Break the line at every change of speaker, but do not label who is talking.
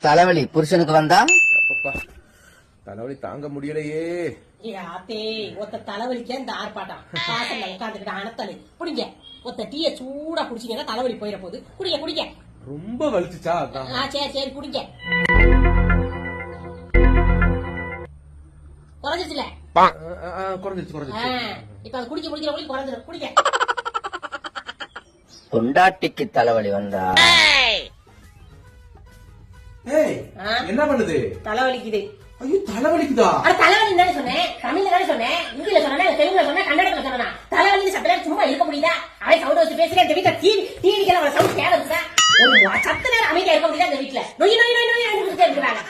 தலைவலி புருஷனுக்கு வந்தா
அப்பப்பா தலைவலி தாங்க முடியலையே.
ஆத்தே ஒத்த தலைவலிக்க இந்த ஆர்ப்பாட்டம் வாசல்ல உட்காந்துக்கிட்ட அனத்தலு குடிங்க. ஒத்த டீய சூடா குடிச்சீங்கன்னா தலைவலி போயிட போகுது. குடிங்க குடிங்க.
ரொம்ப வலிச்சுச்சா? அதான்.
சரி சரி குடிங்க. குறைஞ்சிச்சுல?
குறைஞ்சிச்சு.
இப்ப அது குடிக்க குடிக்கிறவங்களுக்கு குறைஞ்சிடும். குடிங்க.
பொண்டாட்டிக்கு தலைவலி வந்தா
என்ன பண்ணுது?
தலைவலிக்குது.
ஐயோ தலைவலிக்குதா?
தலைவலி தானே சொன்னேன். தமிழ்ல தானே சொன்னேன். இந்தியில சொன்னா தெலுங்குல சொன்னா கன்னடத்துல சொன்னா தலைவலி சத்தல சும்மா இருக்க முடியுதா? அவன் சவுண்ட் வச்சு பேசுறேன். இந்த வீட்டுல டிவிக்கெல்லாம் சவுண்ட் கேட்க இருக்குதா? ஒரு சத்து நேரம் அமைதியா இருக்க முடியுதா? இந்த வீட்டுல நொய் நொய் நொய் நொய் இருக்கிறாங்க.